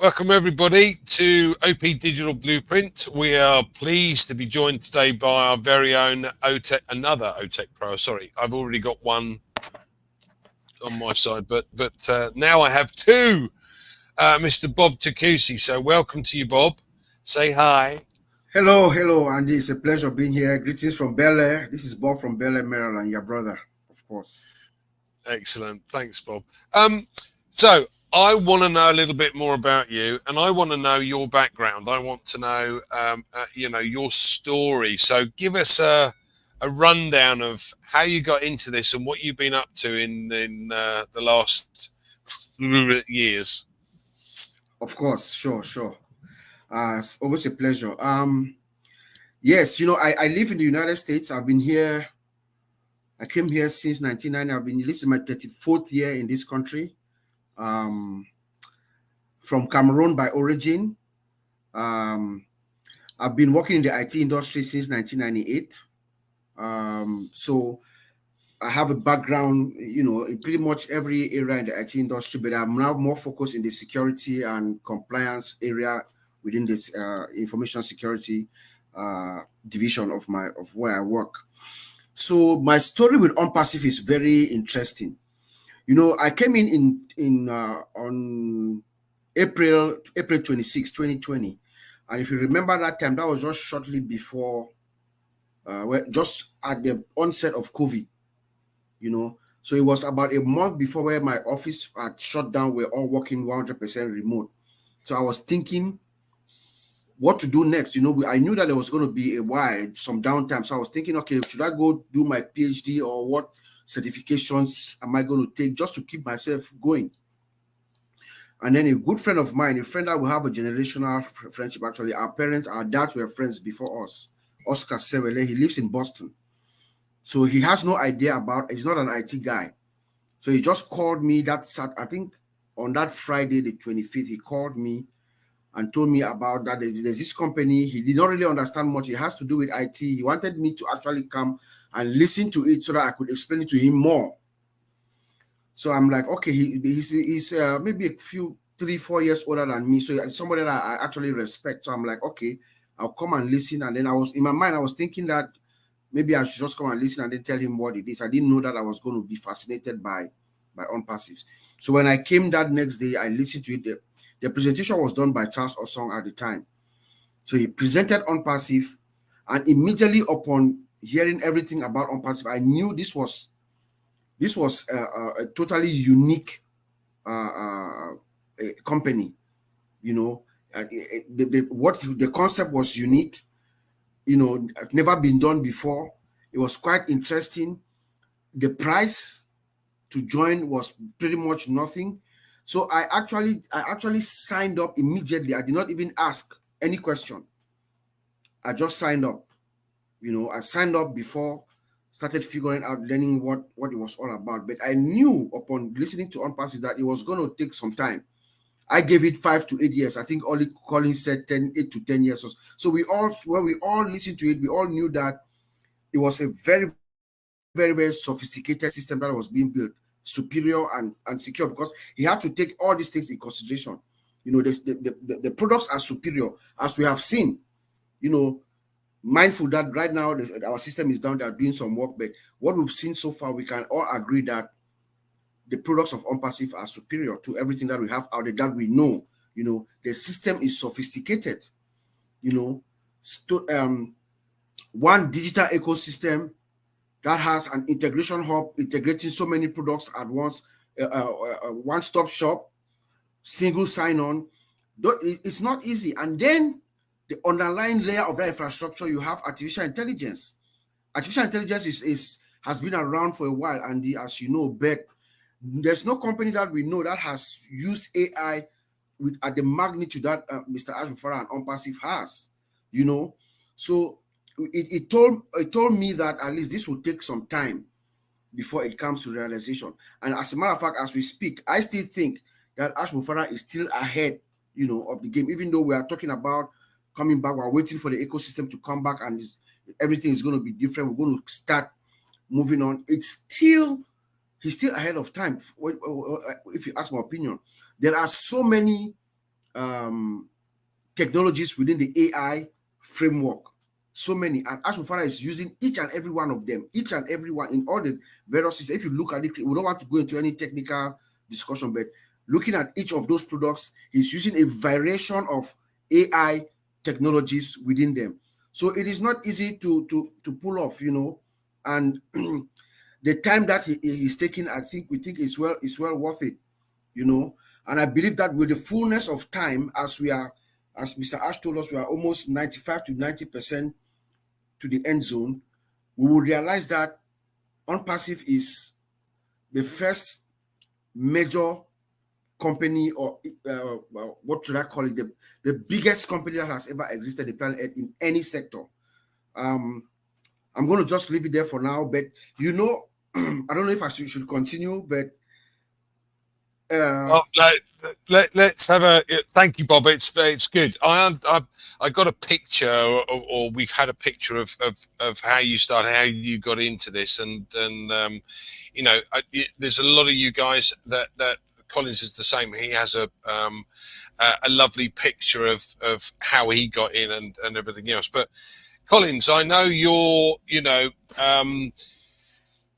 Welcome everybody to OP Digital Blueprint. We are pleased to be joined today by our very own another OTEC Pro. Sorry, I've already got one on my side, but now I have two. Mr. Bob Takusi. So welcome to you, Bob. Say hi. Hello, Andy. It's a pleasure being here. Greetings from Bel Air. This is Bob from Bel Air, Maryland, your brother, of course. Excellent. Thanks, Bob. So I want to know a little bit more about you, and I want to know your background. I want to know, your story. So give us a rundown of how you got into this and what you've been up to in the last years. Of course, sure. It's always a pleasure. Yes, I live in the United States. I've been here. I came here since 1990. This is my 34th year in this country. From Cameroon by origin. I've been working in the IT industry since 1998. So I have a background, in pretty much every area in the IT industry, but I'm now more focused in the security and compliance area within this information security division of where I work. So my story with ONPASSIVE is very interesting. I came in on April 26, 2020. And if you remember that time, that was just shortly before, just at the onset of COVID, So it was about a month before where my office had shut down. We're all working 100% remote. So I was thinking what to do next. I knew that there was going to be some downtime. So I was thinking, okay, should I go do my PhD or what certifications am I going to take just to keep myself going? And then a good friend of mine, a friend that will have a generational friendship, actually, our dads were friends before us, Oscar Sewele, he lives in Boston. So he has no idea he's not an IT guy. So he just called me I think on that Friday, the 25th, he called me and told me about that. There's this company. He did not really understand much. It has to do with IT. He wanted me to actually come and listen to it so that I could explain it to him more. So I'm like, okay, he's maybe 3-4 years older than me. So it's somebody that I actually respect. So I'm like, okay, I'll come and listen. And then in my mind, I was thinking that maybe I should just come and listen and then tell him what it is. I didn't know that I was going to be fascinated by ONPASSIVE. So when I came that next day, I listened to it. The presentation was done by Charles Osong at the time. So he presented ONPASSIVE, and immediately upon hearing everything about ONPASSIVE, I knew this was a totally unique company. The concept was unique. Never been done before. It was quite interesting. The price to join was pretty much nothing. So I actually signed up immediately. I did not even ask any question. I just signed up. I signed up before, started figuring out, learning what it was all about. But I knew upon listening to ONPASSIVE that it was going to take some time. I gave it 5 to 8 years. I think Ollie Collins said 8 to 10 years. So when we all listened to it, we all knew that it was a very, very, very sophisticated system that was being built, superior and secure, because he had to take all these things in consideration. The products are superior, as we have seen. Mindful that right now our system is down, they are doing some work, but what we've seen so far, we can all agree that the products of ONPASSIVE are superior to everything that we have out there that we know. The system is sophisticated. One digital ecosystem that has an integration hub integrating so many products at once, one-stop shop, single sign-on. It's not easy. And then the underlying layer of that infrastructure, you have artificial intelligence. Artificial intelligence has been around for a while, and as you know, but there's no company that we know that has used AI at the magnitude that Mr. Ashbufara and ONPASSIVE has. So it told me that at least this will take some time before it comes to realization. And as a matter of fact, as we speak, I still think that Ashbufara is still ahead, of the game, even though we are talking about coming back. We're waiting for the ecosystem to come back, and everything is going to be different. We're going to start moving on. He's still ahead of time. If you ask my opinion, there are so many technologies within the AI framework. So many, and Ashmufara is using each and every one of them, each and every one in all the various systems. If you look at it, we don't want to go into any technical discussion, but looking at each of those products, he's using a variation of AI technologies within them. So it is not easy to pull off, you know, and the time that he's taking, we think is well worth it, you know. And I believe that with the fullness of time, as Mr. Ash told us, we are almost 95 to 90% to the end zone, we will realize that ONPASSIVE is the first major company, or what should I call it, the biggest company that has ever existed on the planet Earth in any sector. I'm going to just leave it there for now, but you know, I don't know if I should continue, but well, let's have a thank you, Bob. It's good. I got a picture, or we've had a picture of how you started, how you got into this, and you know, there's a lot of you guys that Collins is the same. He has a lovely picture of how he got in and everything else. But Collins, I know you're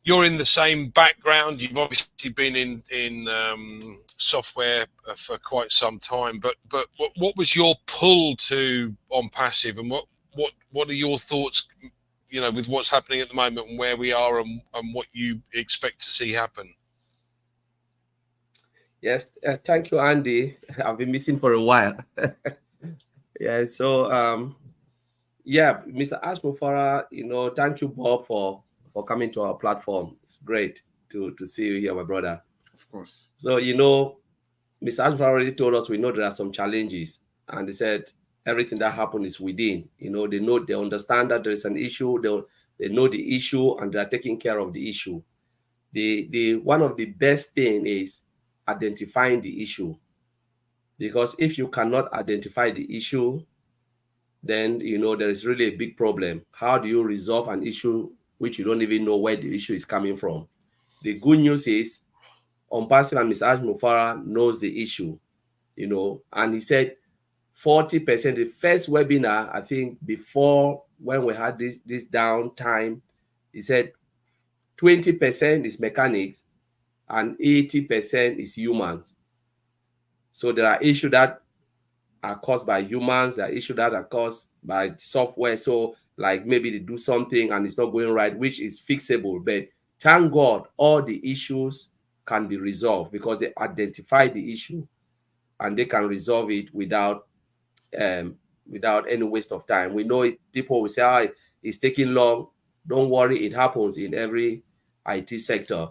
you're in the same background. You've obviously been in software for quite some time. But what was your pull to ONPASSIVE, and what are your thoughts, you know, with what's happening at the moment and where we are, and what you expect to see happen? Yes, thank you, Andy. I've been missing for a while. Yeah, so yeah, Mr. Ashmufara, you know, thank you, Bob, for coming to our platform. It's great to see you here, my brother. Of course. So, you know, Mr. Ashmufara already told us we know there are some challenges, and he said everything that happened is within. You know, they understand that there is an issue. They know the issue, and they are taking care of the issue. The one of the best thing is identifying the issue, because if you cannot identify the issue, then you know there is really a big problem. How do you resolve an issue which you don't even know where the issue is coming from? The good news is ONPASSIVE and Mr. Ashmufara knows the issue, you know, and he said 40%. The first webinar, I think, before when we had this downtime, he said 20% is mechanics and 80% is humans. So there are issues that are caused by humans, there are issues that are caused by software. So like maybe they do something and it's not going right, which is fixable. But thank God all the issues can be resolved because they identify the issue and they can resolve it without any waste of time. We know people will say, oh, it's taking long. Don't worry, it happens in every IT sector.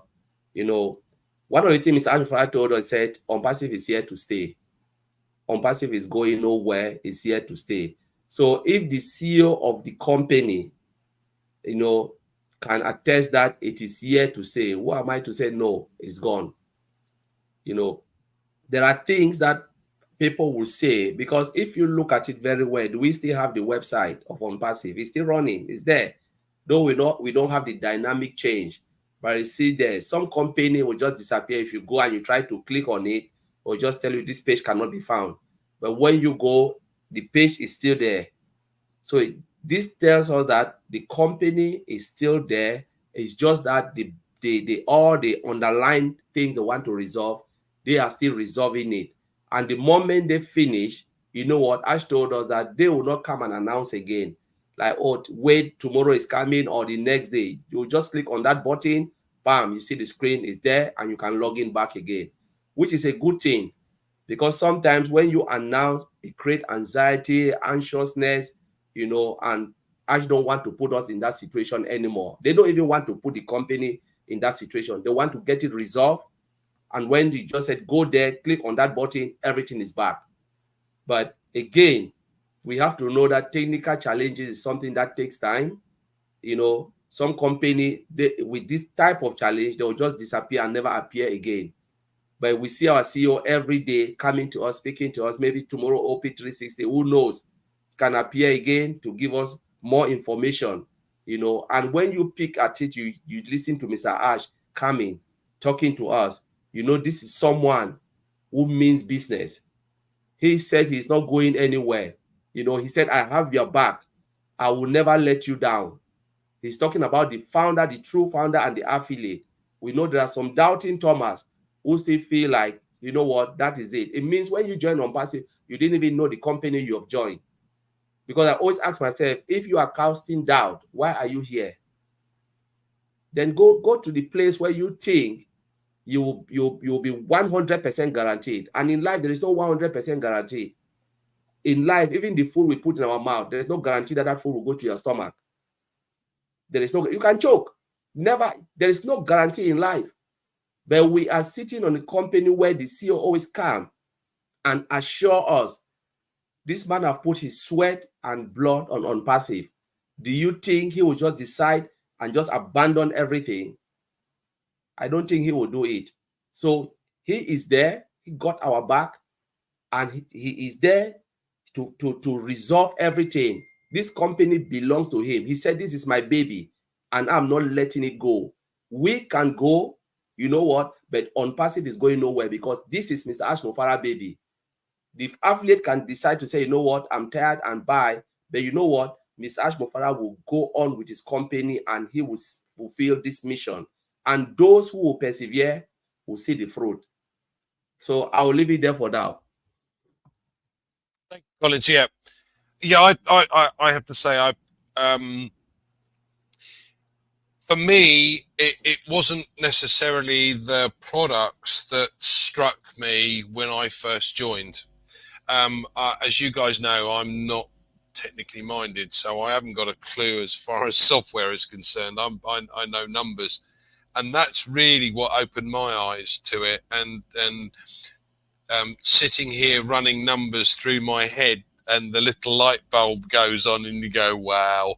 You know, one of the things Mr. Ashmufara told us, said, ONPASSIVE is here to stay. ONPASSIVE is going nowhere, it's here to stay. So if the CEO of the company, you know, can attest that it is here to stay, who am I to say no, it's gone? You know, there are things that people will say, because if you look at it very well, do we still have the website of ONPASSIVE? It's still running, it's there. Though we don't have the dynamic change, but you see there, some company will just disappear if you go and you try to click on it, or just tell you this page cannot be found. But when you go, the page is still there. So this tells us that the company is still there. It's just that all the underlying things they want to resolve, they are still resolving it. And the moment they finish, you know what? Ash told us that they will not come and announce again. Like, oh, wait, tomorrow is coming, or the next day. You just click on that button, bam, you see the screen is there, and you can log in back again, which is a good thing. Because sometimes when you announce, it creates anxiety, anxiousness, you know, and Ash don't want to put us in that situation anymore. They don't even want to put the company in that situation. They want to get it resolved. And when you just said, go there, click on that button, everything is back. But again, we have to know that technical challenges is something that takes time. You know, some company, with this type of challenge, they will just disappear and never appear again. But we see our CEO every day coming to us, speaking to us. Maybe tomorrow OP360, who knows, can appear again to give us more information, you know. And when you pick at it, you listen to Mr. Ash coming, talking to us, you know, this is someone who means business. He said he's not going anywhere. You know, he said, I have your back. I will never let you down. He's talking about the founder, the true founder, and the affiliate. We know there are some doubting Thomas who still feel like, you know what, that is it. It means when you join ONPASSIVE, you didn't even know the company you have joined. Because I always ask myself, if you are casting doubt, why are you here? Then go to the place where you think you'll be 100% guaranteed. And in life, there is no 100% guarantee. In life, even the food we put in our mouth, there is no guarantee that that food will go to your stomach. There is no, you can choke. Never, there is no guarantee in life. But we are sitting on a company where the CEO always come and assure us, this man have put his sweat and blood on ONPASSIVE. Do you think he will just decide and just abandon everything? I don't think he will do it. So he is there, he got our back, and he is there to resolve everything. This company belongs to him. He said, this is my baby, and I'm not letting it go. We can go, you know what, but ONPASSIVE is going nowhere because this is Mr. Ash Mufara baby. The affiliate can decide to say, you know what, I'm tired and buy, but you know what, Mr. Ash Mufara will go on with his company and he will fulfill this mission. And those who will persevere will see the fruit. So I will leave it there for now. Thank you, Collins. Yeah, I have to say, for me, it wasn't necessarily the products that struck me when I first joined. As you guys know, I'm not technically minded, so I haven't got a clue as far as software is concerned. I know numbers, and that's really what opened my eyes to it. And sitting here running numbers through my head, and the little light bulb goes on, and you go, wow.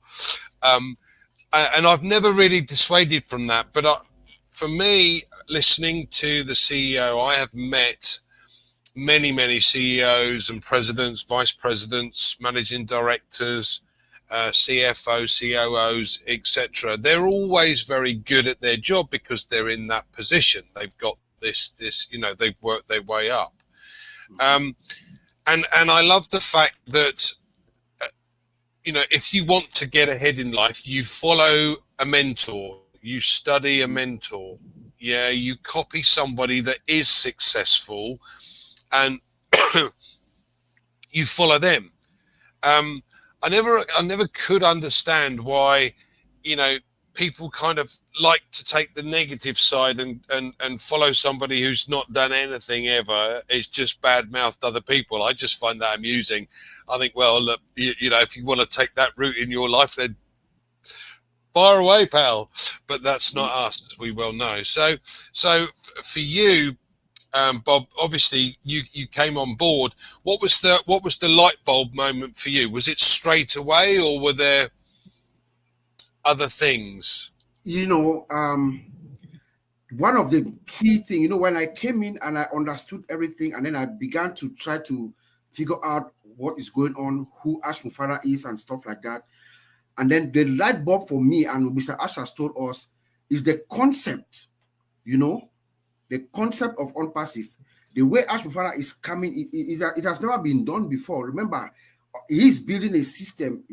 And I've never really persuaded from that. But for me, listening to the CEO, I have met many CEOs and presidents, vice presidents, managing directors, CFOs, COOs, etc. They're always very good at their job because they're in that position. They've got this, you know, they've worked their way up. And I love the fact that, you know, if you want to get ahead in life, you follow a mentor, you study a mentor, yeah, you copy somebody that is successful, and you follow them. I never could understand why, you know, people kind of like to take the negative side and follow somebody who's not done anything ever. It's just bad-mouthed other people. I just find that amusing. I think, well, look, you know, if you want to take that route in your life, then fire away, pal. But that's not us, as we well know. So for you, Bob, obviously you came on board. What was the light bulb moment for you? Was it straight away, or were there other things? You know, one of the key things, you know, when I came in and I understood everything, and then I began to try to figure out what is going on, who Ash Mufara is and stuff like that. And then the light bulb for me, and Mr. Ash has told us, is the concept, you know, the concept of ONPASSIVE. The way Ash Mufara is coming, it has never been done before. Remember, he's building a system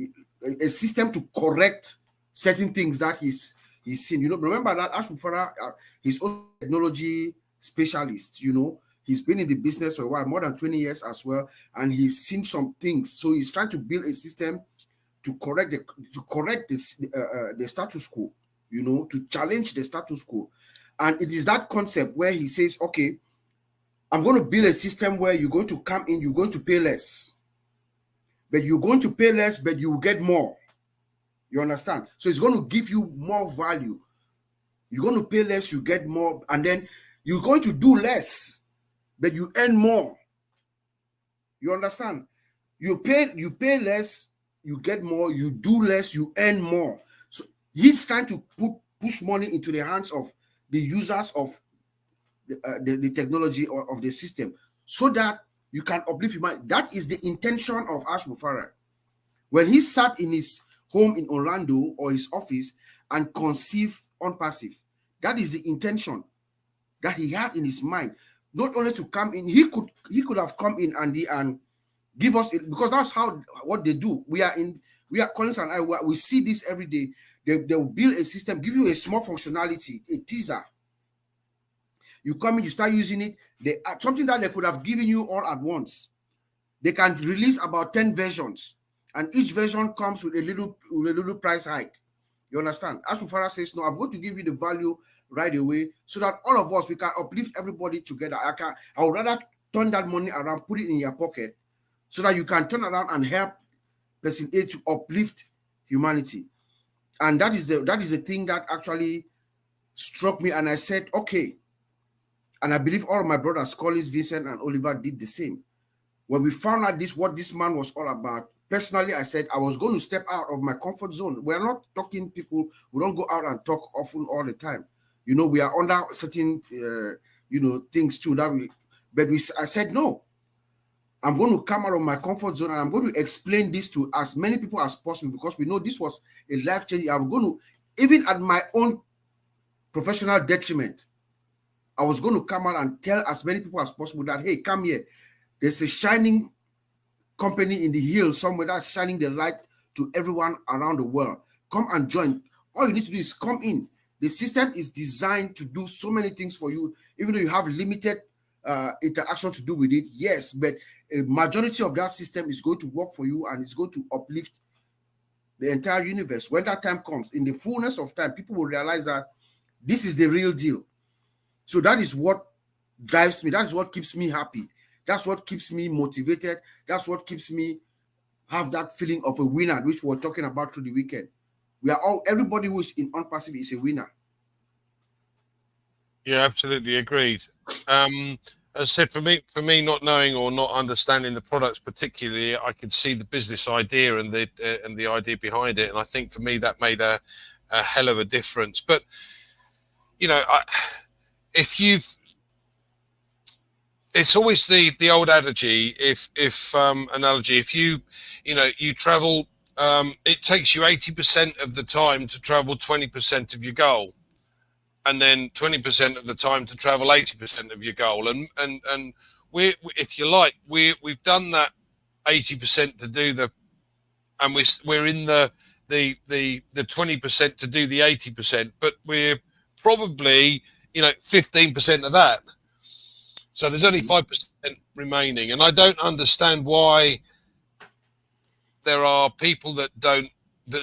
to correct certain things that he's seen. You know, remember that Ash Mufara, he's also a technology specialist, you know. He's been in the business for a while, more than 20 years as well, and he's seen some things. So he's trying to build a system to correct the status quo, you know, to challenge the status quo. And it is that concept where he says, okay, I'm going to build a system where you're going to come in, you're going to pay less. But you're going to pay less, but you will get more. You understand? So it's going to give you more value. You're going to pay less, you get more, and then you're going to do less, but you earn more. You understand? You pay less, you get more, you do less, you earn more. So he's trying to push money into the hands of the users of the technology or of the system, so that you can uplift your mind. That is the intention of Ash Mufara. When he sat in his home in Orlando or his office and conceived ONPASSIVE, that is the intention that he had in his mind. not only to come in, he could have come in and give us it, because that's what they do. We are Collins and I, we see this every day. They will build a system, give you a small functionality, a teaser. You come in, you start using it. Something that they could have given you all at once. They can release about 10 versions, and each version comes with a little price hike. You understand? As Mufara says, no, I'm going to give you the value right away, so that all of us, we can uplift everybody together. I would rather turn that money around, put it in your pocket, so that you can turn around and help person A to uplift humanity. And that is the thing that actually struck me. And I said, okay. And I believe all of my brothers, Collins, Vincent, and Oliver, did the same. When we found out what this man was all about, personally, I said I was going to step out of my comfort zone. We're not talking people, we don't go out and talk often all the time. You know, we are under certain, things too. I said, no, I'm going to come out of my comfort zone, and I'm going to explain this to as many people as possible, because we know this was a life change. I'm going to, even at my own professional detriment, I was going to come out and tell as many people as possible that, hey, come here. There's a shining company in the hill somewhere that's shining the light to everyone around the world. Come and join. All you need to do is come in. The system is designed to do so many things for you, even though you have limited interaction to do with it. Yes, but a majority of that system is going to work for you, and it's going to uplift the entire universe. When that time comes, in the fullness of time, people will realize that this is the real deal. So that is what drives me. That is what keeps me happy. That's what keeps me motivated. That's what keeps me have that feeling of a winner, which we're talking about through the weekend. Everybody who is in ONPASSIVE is a winner. Yeah, absolutely agreed. As I said, for me, not knowing or not understanding the products particularly, I could see the business idea and the idea behind it, and I think for me that made a hell of a difference. But you know, it's always the old adage, analogy. If you travel, it takes you 80% of the time to travel 20% of your goal, and then 20% of the time to travel 80% of your goal. And if you like, we've done that 80% to do and we're in the 20% to do the 80%, but we're probably 15% of that. So there's only 5% remaining, and I don't understand why there are people that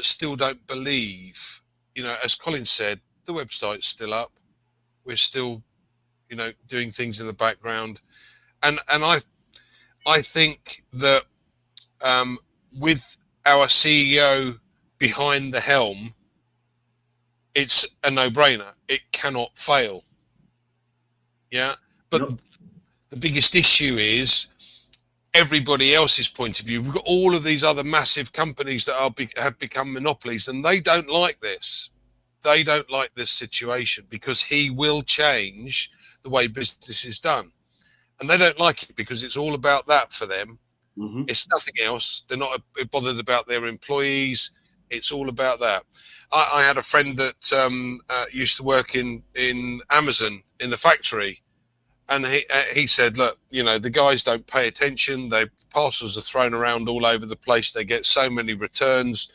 still don't believe. As Colin said, the website's still up. We're still, doing things in the background, and I think that with our CEO behind the helm, it's a no-brainer. It cannot fail. Yeah, but. Nope. The biggest issue is everybody else's point of view. We've got all of these other massive companies that have become monopolies, and they don't like this. They don't like this situation because he will change the way business is done. And they don't like it because it's all about that for them. Mm-hmm. It's nothing else. They're not bothered about their employees. It's all about that. I had a friend that used to work in Amazon in the factory. And he said, look, the guys don't pay attention. Parcels are thrown around all over the place. They get so many returns.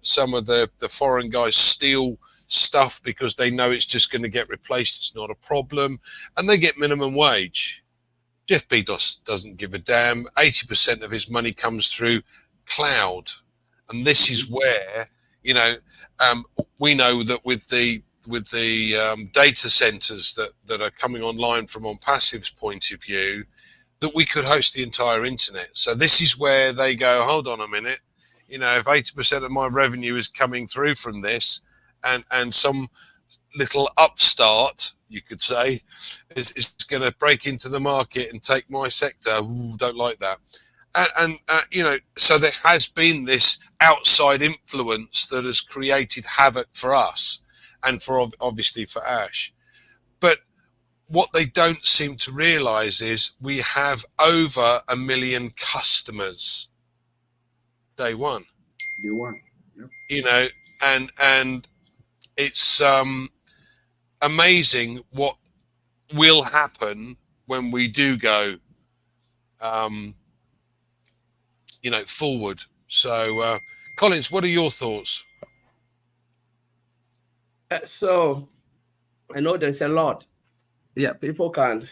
Some of the foreign guys steal stuff because they know it's just going to get replaced. It's not a problem. And they get minimum wage. Jeff Bezos doesn't give a damn. 80% of his money comes through cloud. And this is where, we know that with the data centers that are coming online from ONPASSIVE's point of view, that we could host the entire internet. So this is where they go, hold on a minute, if 80% of my revenue is coming through from this, and some little upstart, you could say, is going to break into the market and take my sector, don't like that. And so there has been this outside influence that has created havoc for us, and obviously for Ash. But what they don't seem to realize is we have over 1 million customers day one. Yep. And it's amazing what will happen when we do go, forward. So, Collins, what are your thoughts? So I know there's a lot. Yeah, people can,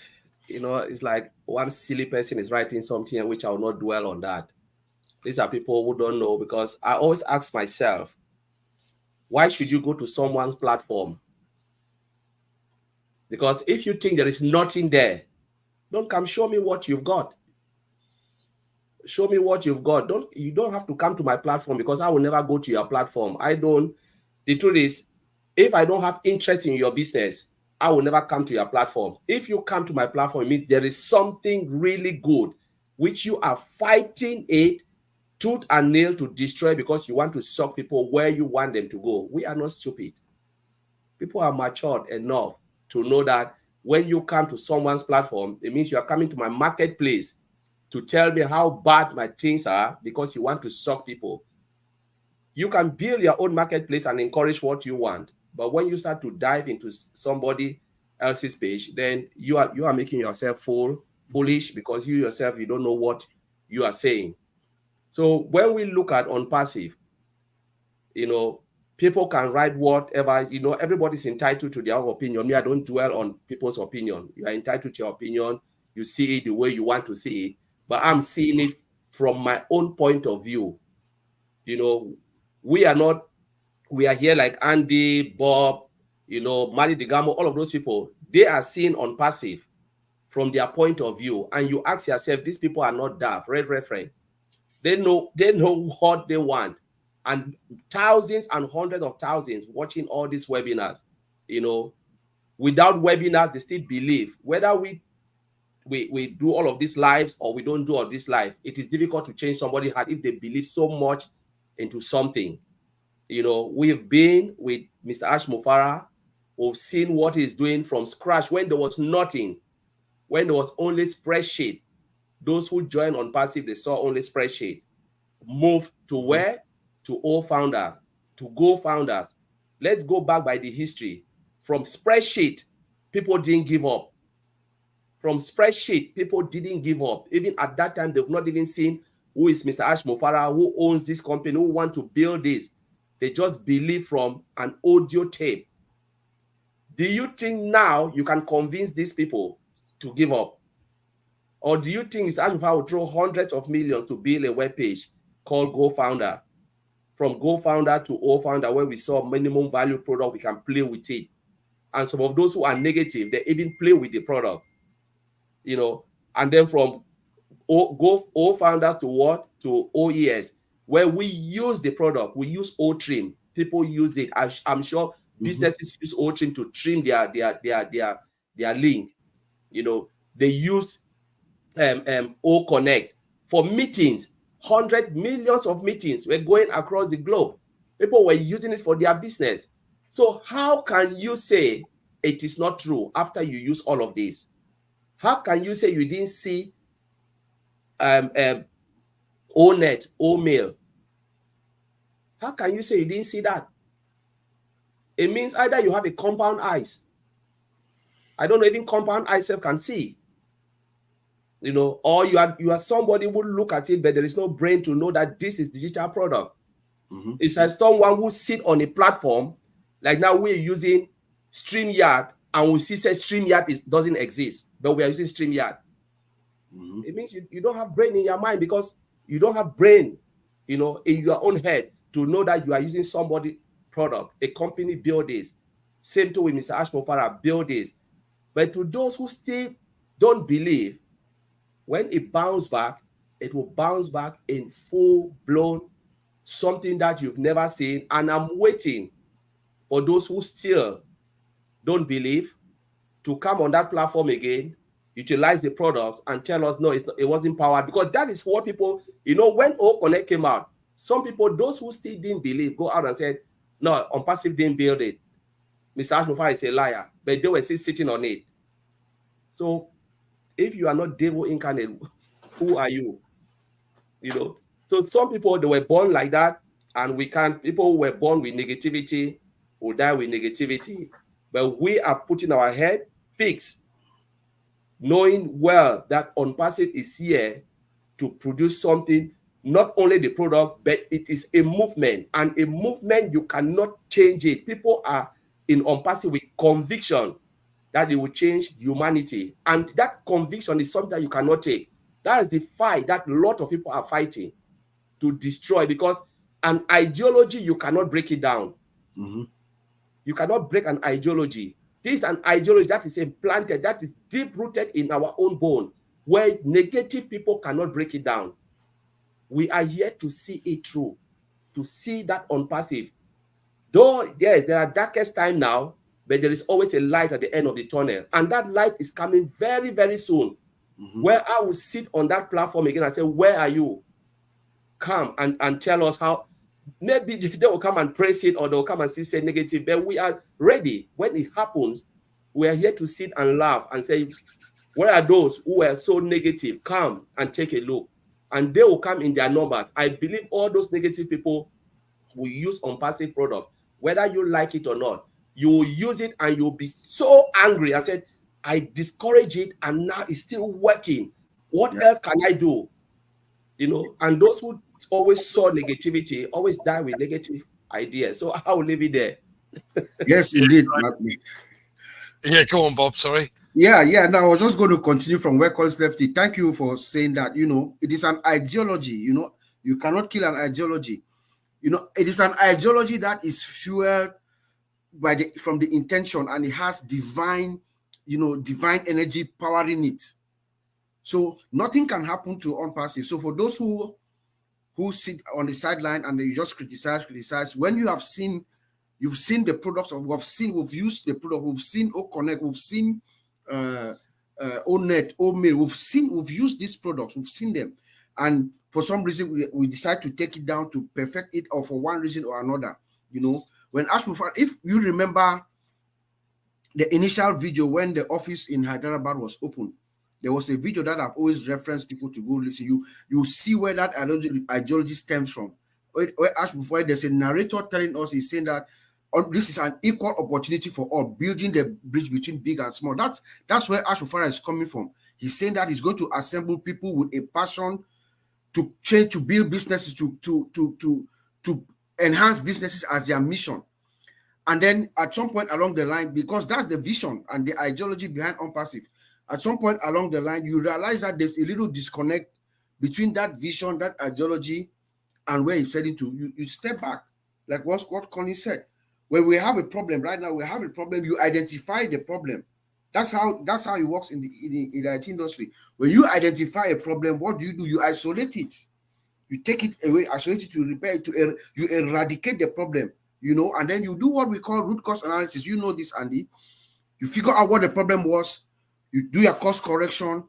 it's like one silly person is writing something, which I will not dwell on that. These are people who don't know, because I always ask myself, why should you go to someone's platform? Because if you think there is nothing there, don't come show me what you've got. Show me what you've got. You don't have to come to my platform, because I will never go to your platform. The truth is, if I don't have interest in your business, I will never come to your platform. If you come to my platform, it means there is something really good which you are fighting it tooth and nail to destroy, because you want to suck people where you want them to go. We are not stupid. People are matured enough to know that when you come to someone's platform, it means you are coming to my marketplace to tell me how bad my things are, because you want to suck people. You can build your own marketplace and encourage what you want, but when you start to dive into somebody else's page, then you are making yourself foolish, because you yourself, you don't know what you are saying. So when we look at ONPASSIVE, people can write whatever, everybody's entitled to their own opinion. Me, I don't dwell on people's opinion. You are entitled to your opinion. You see it the way you want to see it, but I'm seeing it from my own point of view. We are here like Andy, Bob, Mali Digamo, all of those people. They are seeing ONPASSIVE from their point of view. And you ask yourself, these people are not daft, reference. They know what they want. And thousands and hundreds of thousands watching all these webinars. Without webinars, they still believe. Whether we do all of these lives or we don't do all this life, it is difficult to change somebody's heart if they believe so much into something. We've been with Mr. Ash Mufara. We've seen what he's doing from scratch when there was nothing, when there was only spreadsheet. Those who joined ONPASSIVE, they saw only spreadsheet. Move to where? To OFOUNDERS, to GoFounders. Let's go back by the history. From spreadsheet, people didn't give up. From spreadsheet, people didn't give up. Even at that time, they've not even seen who is Mr. Ash Mufara, who owns this company, who want to build this. They just believe from an audio tape. Do you think now you can convince these people to give up? Or do you think Mr. Ash Mufara will throw hundreds of millions to build a web page called GoFounder? From GoFounder to OFounder, where we saw minimum value product, we can play with it. And some of those who are negative, they even play with the product. And then from OFounders to what? To OES, where we use the product. We use OTRIM. People use it. I'm sure businesses use OTRIM to trim their link. They used OCONNECT for meetings. 100 millions of meetings were going across the globe. People were using it for their business. So how can you say it is not true after you use all of this? How can you say you didn't see ONET, OMAIL? How can you say you didn't see that? It means either you have a compound eyes. I don't know, even compound eyes can see. Or you are somebody who look at it, but there is no brain to know that this is digital product. It's like someone who sit on a platform, like now we're using StreamYard, and we see that StreamYard doesn't exist, but we are using StreamYard. It means you don't have brain in your mind, because you don't have brain, in your own head to know that you are using somebody's product. A company build this. Same thing with Mr. Ash Mufara, build this. But to those who still don't believe, when it bounces back, it will bounce back in full-blown, something that you've never seen. And I'm waiting for those who still don't believe to come on that platform again, utilize the product, and tell us, no, it wasn't powered. Because that is what people, when OCONNECT came out, some people, those who still didn't believe, go out and said, no, ONPASSIVE didn't build it. Mr. Ash Mufara is a liar. But they were still sitting on it. So if you are not devil incarnate, who are you? So some people, they were born like that, and people who were born with negativity will die with negativity. But we are putting our head fixed. knowing well that ONPASSIVE is here to produce something, not only the product, but it is a movement, and a movement, you cannot change it. People are in ONPASSIVE with conviction that it will change humanity, and that conviction is something that you cannot take. That is the fight that a lot of people are fighting to destroy, because an ideology, you cannot break it down. Mm-hmm. You cannot break an ideology. This is an ideology that is implanted, that is deep-rooted in our own bone, where negative people cannot break it down. We are here to see it through, to see that ONPASSIVE. Though, yes, there are darkest time now, but there is always a light at the end of the tunnel. And that light is coming very, very soon, where I will sit on that platform again and say, where are you? Come and tell us how. Maybe they will come and praise it, or they'll come and say negative, but we are ready. When it happens, we are here to sit and laugh and say, where are those who were so negative? Come and take a look. And they will come in their numbers. I believe all those negative people will use ONPASSIVE product, whether you like it or not. You will use it and you'll be so angry. I said, I discourage it and now it's still working. What else can I do? You know, and those who always saw negativity always die with negative ideas. So I will leave it there. Yes, indeed. Yeah, go on, Bob. Sorry. Yeah. Now I was just going to continue from where Collins left it. Thank you for saying that. You know, it is an ideology. You know, you cannot kill an ideology. You know, it is an ideology that is fueled by from the intention, and it has divine, you know, divine energy powering it. So nothing can happen to ONPASSIVE. So for those who sit on the sideline and they just criticize, when you have seen, you've seen the products, or we've used the product, we've seen OCONNECT, we've seen ONET, OMAIL, we've used these products, we've seen them, and for some reason we decide to take it down to perfect it, or for one reason or another. You know, when asked before, if you remember the initial video when the office in Hyderabad was open, there was a video that I've always referenced people to go listen. You see where that ideology stems from. Where asked before, there's a narrator telling us, he's saying that this is an equal opportunity for all, building the bridge between big and small. That's where Ash Ufara is coming from. He's saying that he's going to assemble people with a passion to change, to build businesses, to enhance businesses as their mission. And then at some point along the line, because that's the vision and the ideology behind ONPASSIVE, at some point along the line, you realize that there's a little disconnect between that vision, that ideology, and where he's heading to. You step back, like what Connie said. When we have a problem right now, we have a problem. You identify the problem. That's how it works in the IT industry. When you identify a problem, what do? You isolate it. You take it away, isolate it, to repair it, you eradicate the problem, you know, and then you do what we call root cause analysis. You know this, Andy. You figure out what the problem was, you do your course correction,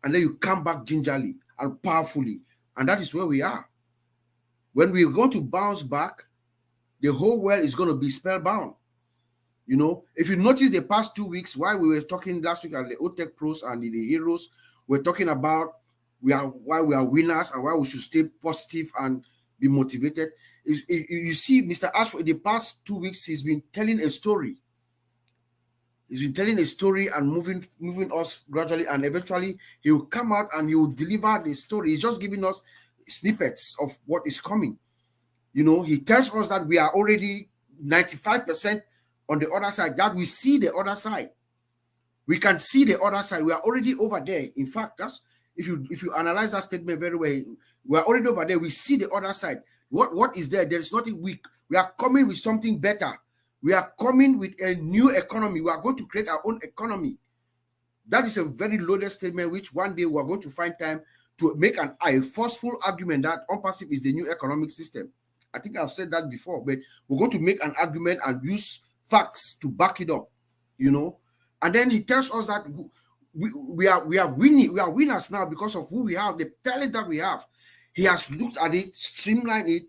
and then you come back gingerly and powerfully. And that is where we are. When we're going to bounce back, the whole world is going to be spellbound. You know, if you notice the past 2 weeks, while we were talking last week at the OTEC Pros and the Heroes, we're talking about why we are winners and why we should stay positive and be motivated. You see, Mr. Ashford, in the past 2 weeks, he's been telling a story. He's been telling a story and moving us gradually, and eventually he will come out and he will deliver the story. He's just giving us snippets of what is coming. You know, he tells us that we are already 95% on the other side, that we see the other side. We can see the other side. We are already over there. In fact, that's if you analyze that statement very well, we are already over there. We see the other side. What is there? There is nothing weak. We are coming with something better. We are coming with a new economy. We are going to create our own economy. That is a very loaded statement, which one day we are going to find time to make a forceful argument that ONPASSIVE is the new economic system. I think I've said that before, but we're going to make an argument and use facts to back it up, you know. And then he tells us that we are winning. We are winners now because of who we have, the talent that we have. He has looked at it, streamlined it,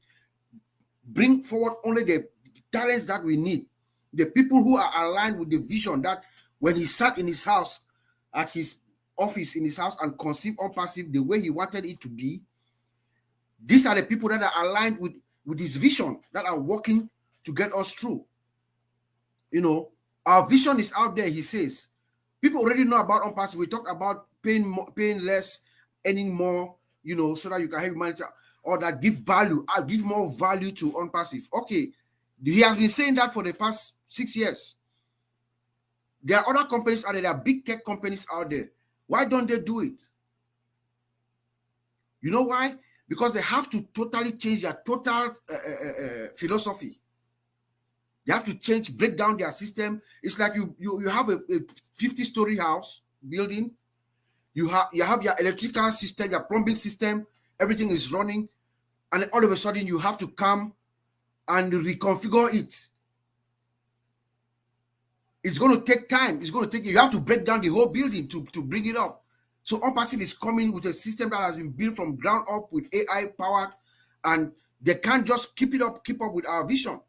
bring forward only the talents that we need, the people who are aligned with the vision that when he sat in his house, at his office in his house, and conceived ONPASSIVE the way he wanted it to be. These are the people that are aligned with his vision, that are working to get us through. You know, our vision is out there, he says. People already know about ONPASSIVE. We talk about paying more, paying less, earning more, you know, so that you can have humanity, or that give value, give more value to ONPASSIVE. Okay, he has been saying that for the past 6 years. There are other companies out there, there are big tech companies out there. Why don't they do it? You know why? Because they have to totally change their total philosophy. They have to change, break down their system. It's like you have a 50-story house building. You have your electrical system, your plumbing system, everything is running, and all of a sudden you have to come and reconfigure it. It's going to take time. It's going to take, you have to break down the whole building to bring it up. So ONPASSIVE is coming with a system that has been built from ground up with AI powered, and they can't just keep up with our vision,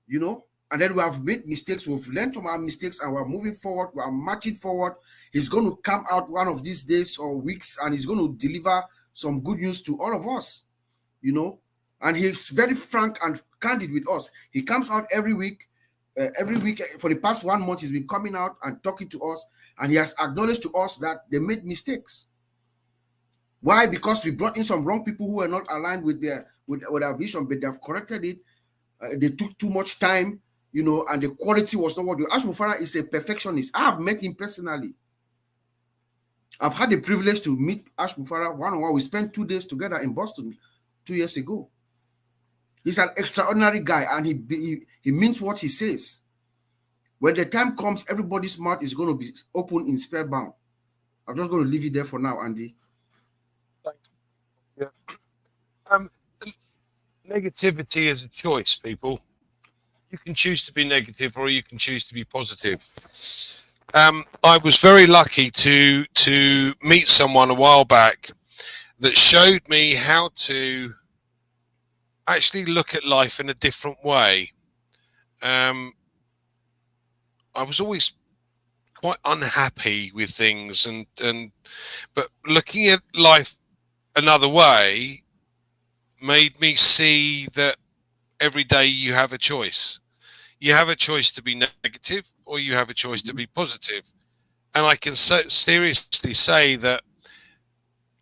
you know. And then we have made mistakes. We've learned from our mistakes, and we're moving forward. We're marching forward. He's going to come out one of these days or weeks, and he's going to deliver some good news to all of us, you know. And he's very frank and candid with us. He comes out every week. For the past 1 month, he's been coming out and talking to us, and he has acknowledged to us that they made mistakes. Why? Because we brought in some wrong people who were not aligned with our vision, but they've corrected it. They took too much time, you know, and the quality was not what you. Ash Mufara is a perfectionist. I have met him personally. I've had the privilege to meet Ash Mufara one-on-one. We spent 2 days together in Boston 2 years ago. He's an extraordinary guy, and he means what he says. When the time comes, everybody's mouth is going to be open in spellbound. I'm just going to leave it there for now, Andy. Thanks. Yeah. Negativity is a choice, people. You can choose to be negative, or you can choose to be positive. I was very lucky to meet someone a while back that showed me how to actually look at life in a different way. I was always quite unhappy with things, but looking at life another way made me see that every day you have a choice. You have a choice to be negative, or you have a choice to be positive. And I can seriously say that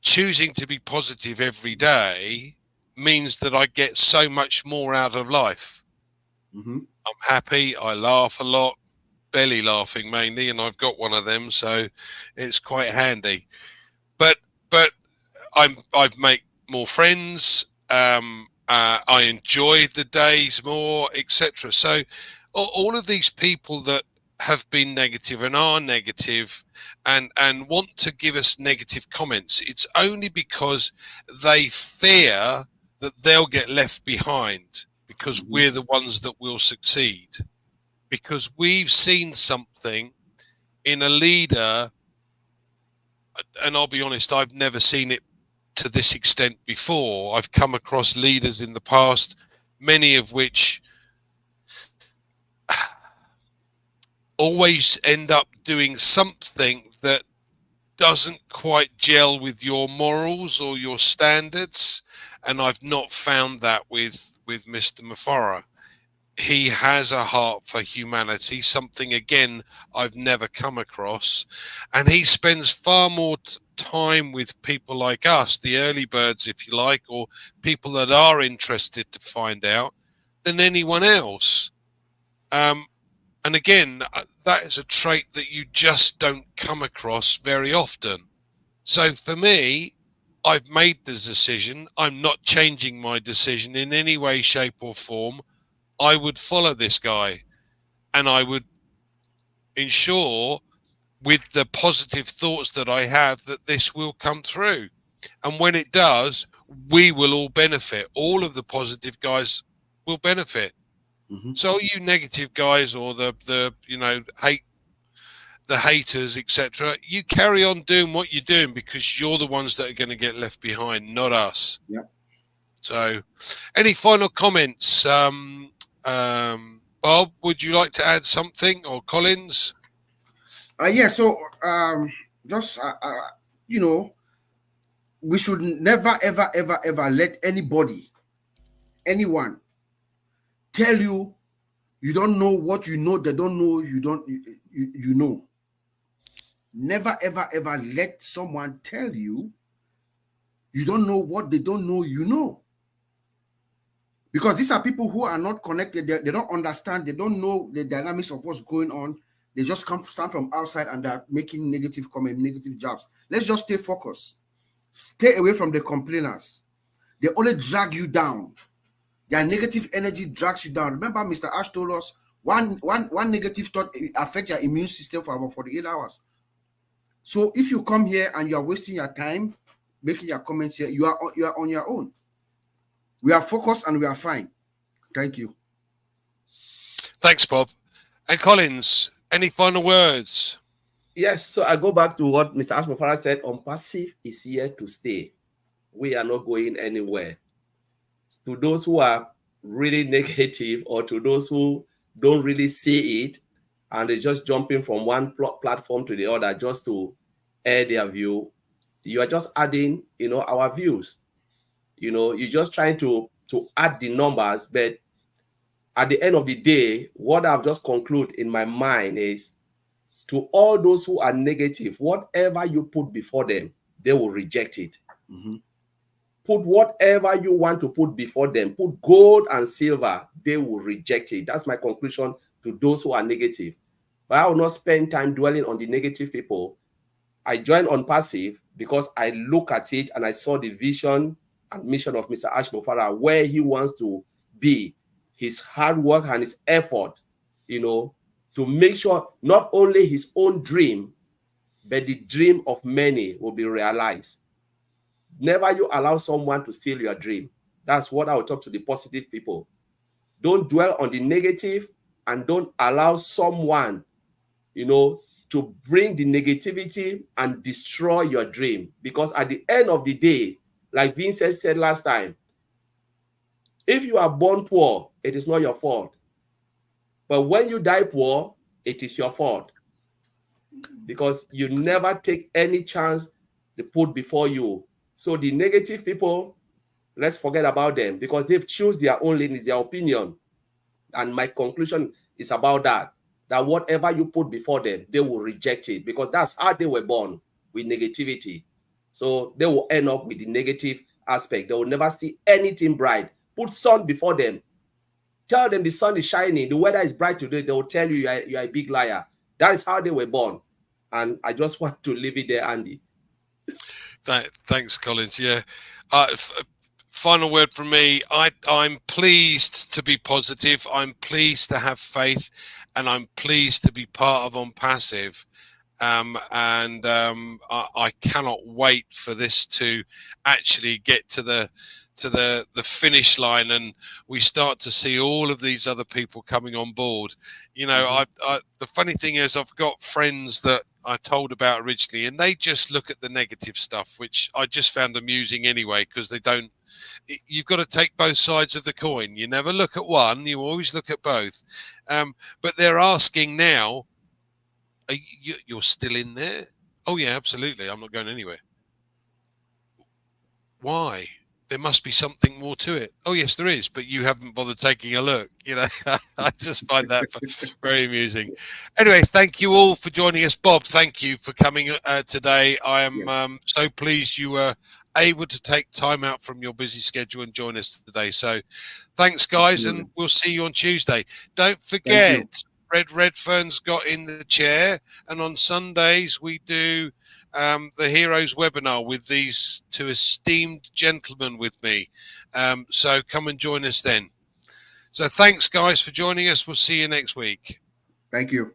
choosing to be positive every day means that I get so much more out of life. I'm happy. I laugh a lot, belly laughing mainly, and I've got one of them, so it's quite handy. But I've made more friends. I enjoy the days more, etc. So all of these people that have been negative and are negative and want to give us negative comments, it's only because they fear that they'll get left behind, because we're the ones that will succeed, because we've seen something in a leader, and I'll be honest, I've never seen it to this extent before. I've come across leaders in the past, many of which always end up doing something that doesn't quite gel with your morals or your standards, and I've not found that with Mr. Mufara. He has a heart for humanity, something again I've never come across, and he spends far more time with people like us, the early birds if you like, or people that are interested to find out, than anyone else. And again, that is a trait that you just don't come across very often. So for me, I've made the decision. I'm not changing my decision in any way, shape or form. I would follow this guy, and I would ensure with the positive thoughts that I have that this will come through. And when it does, we will all benefit. All of the positive guys will benefit. So you negative guys, or the you know, the haters, etc., you carry on doing what you're doing, because you're the ones that are going to get left behind, not us. Yeah. So any final comments? Bob, would you like to add something, or Collins? Yeah, so just you know, we should never ever let anybody, anyone, tell you you don't know what you know. They don't know you don't you know. Never, ever, ever let someone tell you you don't know what they don't know you know. Because these are people who are not connected. They don't understand. They don't know the dynamics of what's going on. They just stand from outside and they're making negative comments, negative jobs. Let's just stay focused. Stay away from the complainers. They only drag you down. Their negative energy drags you down. Remember, Mr. Ash told us one negative thought affects your immune system for about 48 hours. So if you come here and you are wasting your time making your comments here, you are on your own. We are focused and we are fine. Thank you. Thanks, Bob. And Collins, any final words? Yes, so I go back to what Mr. Ashmofara said. ONPASSIVE is here to stay. We are not going anywhere. To those who are really negative, or to those who don't really see it, and they're just jumping from one platform to the other just to air their view, you are just adding, our views. You're just trying to add the numbers, but at the end of the day, what I've just concluded in my mind is, to all those who are negative, whatever you put before them, they will reject it. Mm-hmm. Put whatever you want to put before them, put gold and silver, they will reject it. That's my conclusion to those who are negative. But I will not spend time dwelling on the negative people. I joined ONPASSIVE because I look at it and I saw the vision and mission of Mr. Ashmofara, where he wants to be, his hard work and his effort, to make sure not only his own dream, but the dream of many will be realized. Never you allow someone to steal your dream. That's what I will talk to the positive people. Don't dwell on the negative, and don't allow someone, to bring the negativity and destroy your dream. Because at the end of the day, like Vincent said last time, if you are born poor, it is not your fault. But when you die poor, it is your fault. Because you never take any chance to put before you. So the negative people, let's forget about them, because they've chosen their own lane, is their opinion. And my conclusion is about that whatever you put before them, they will reject it, because that's how they were born, with negativity. So they will end up with the negative aspect. They will never see anything bright. Put sun before them. Tell them the sun is shining, the weather is bright today. They will tell you you are a big liar. That is how they were born. And I just want to leave it there, Andy. Thanks, Collins. Yeah. Final word from me. I'm pleased to be positive. I'm pleased to have faith, and I'm pleased to be part of ONPASSIVE. I cannot wait for this to actually get to the finish line, and we start to see all of these other people coming on board. The funny thing is, I've got friends that I told about originally, and they just look at the negative stuff, which I just found amusing anyway, because you've got to take both sides of the coin. You never look at one, you always look at both. But they're asking now, you're still in there? Oh yeah, absolutely, I'm not going anywhere. Why? There must be something more to it. Oh yes, there is, but you haven't bothered taking a look. I just find that very amusing. Anyway, thank you all for joining us. Bob, thank you for coming today. I am so pleased you were able to take time out from your busy schedule and join us today. So thanks, guys, and we'll see you on Tuesday. Don't forget, Fred Redfern's got in the chair, and on Sundays we do the Heroes webinar with these two esteemed gentlemen with me. So come and join us then. So thanks, guys, for joining us. We'll see you next week. Thank you.